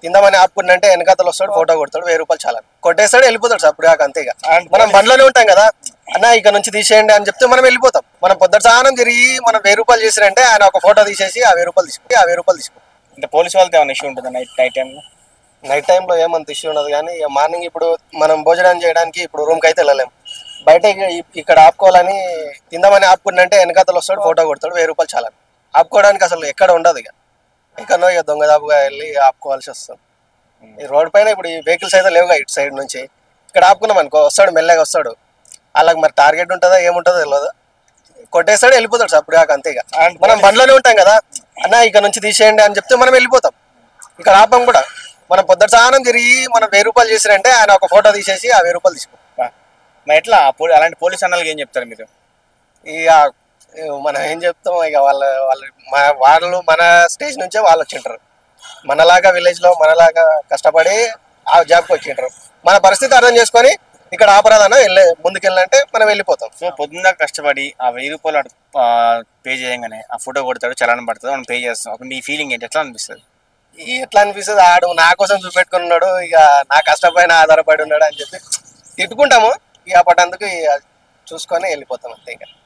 తిందామని ఆపుకుంటే వెనకాతలు వస్తాడు, ఫోటో కొడతాడు, 1000 రూపాయలు చాలా కొట్టేస్తాడు, వెళ్ళిపోతాడు. అప్పుడు కాక అంతే. ఇక మనం బండ్లోనే ఉంటాం కదా, అన్న ఇక్కడ నుంచి తీసేయండి అని చెప్తే మనం వెళ్ళిపోతాం. మనం పొద్దుట సానం తిరిగి మనం 1000 రూపాయలు చేసినంటే ఆయన ఒక ఫోటో తీసేసి ఆ 1000 రూపాయలు తీసుకుంటాం. అంటే పోలీసు వాళ్ళతో ఏమైనా ఇష్యూ ఉంటుందా నైట్ టైంలో? నైట్ టైంలో ఏమంత ఇష్యూ ఉండదు, కానీ మార్నింగ్ ఇప్పుడు మనం భోజనం చేయడానికి ఇప్పుడు రూమ్కి అయితే వెళ్ళలేము. బయట ఇక్కడ ఆపుకోవాలని తిందామని ఆపుకుంటే వెనకాతలు వస్తాడు, ఫోటో కొడతాడు, 1000 రూపాయలు చాలా ఆపుకోవడానికి అసలు ఎక్కడ ఉండదు. ఇక ఎక్కడనో ఇక దొంగదాపుగా వెళ్ళి ఆపుకోవాల్సి వస్తుంది. ఈ రోడ్ పైన ఇప్పుడు ఈ వెహికల్స్ అయితే లేవుగా, ఇటు సైడ్ నుంచి ఇక్కడ ఆపుకున్నాం అనుకో, వస్తాడు, మెల్లగా వస్తాడు. వాళ్ళకి మరి టార్గెట్ ఉంటుందా ఏముంటుందో తెలియదు, కొట్టేస్తాడు, వెళ్ళిపోతాడు. అప్పుడు కాక అంతే. ఇక మనం బండ్లోనే ఉంటాం కదా, అన్న ఇక్కడ నుంచి తీసేయండి అని చెప్తే మనం వెళ్ళిపోతాం. ఇక్కడ ఆపం కూడా. మనం పొద్దుట సానం తిరిగి మనం 1000 రూపాయలు చేసినంటే ఆయన ఒక ఫోటో తీసేసి ఆ 1000 రూపాయలు తీసుకుంటాం. మరి ఎట్లా అలాంటి పోలీస్ అన్నలకి ఏం చెప్తారు మీరు? ఇక మనం ఏం చెప్తాం, ఇక వాళ్ళు మన స్టేజ్ నుంచే వాళ్ళు వచ్చింటారు. మనలాగా విలేజ్లో మనలాగా కష్టపడి ఆ జాబ్కి వచ్చింటారు. మన పరిస్థితి అర్థం చేసుకొని ఇక్కడ ఆపరాదన్న ముందుకెళ్ళంటే మనం వెళ్ళిపోతాం. సో పొద్దున్న కష్టపడి ఆ 1000 రూపాయలు పే చేయగానే ఆ ఫోటో కొడతాడు, చలానం పడుతుంది, మనం పే చేస్తాం. అప్పుడు నీ ఫీలింగ్ ఏంటి? ఎట్లా అనిపిస్తుంది? ఎట్లా అనిపిస్తుంది, ఆడు నా కోసం చూపెట్టుకుని ఉన్నాడు, ఇక నా కష్టపైన ఆధారపడి ఉన్నాడు అని చెప్పి తిట్టుకుంటాము. ఇక అప్పటిందుకు చూసుకొని వెళ్ళిపోతాం అంతే. ఇక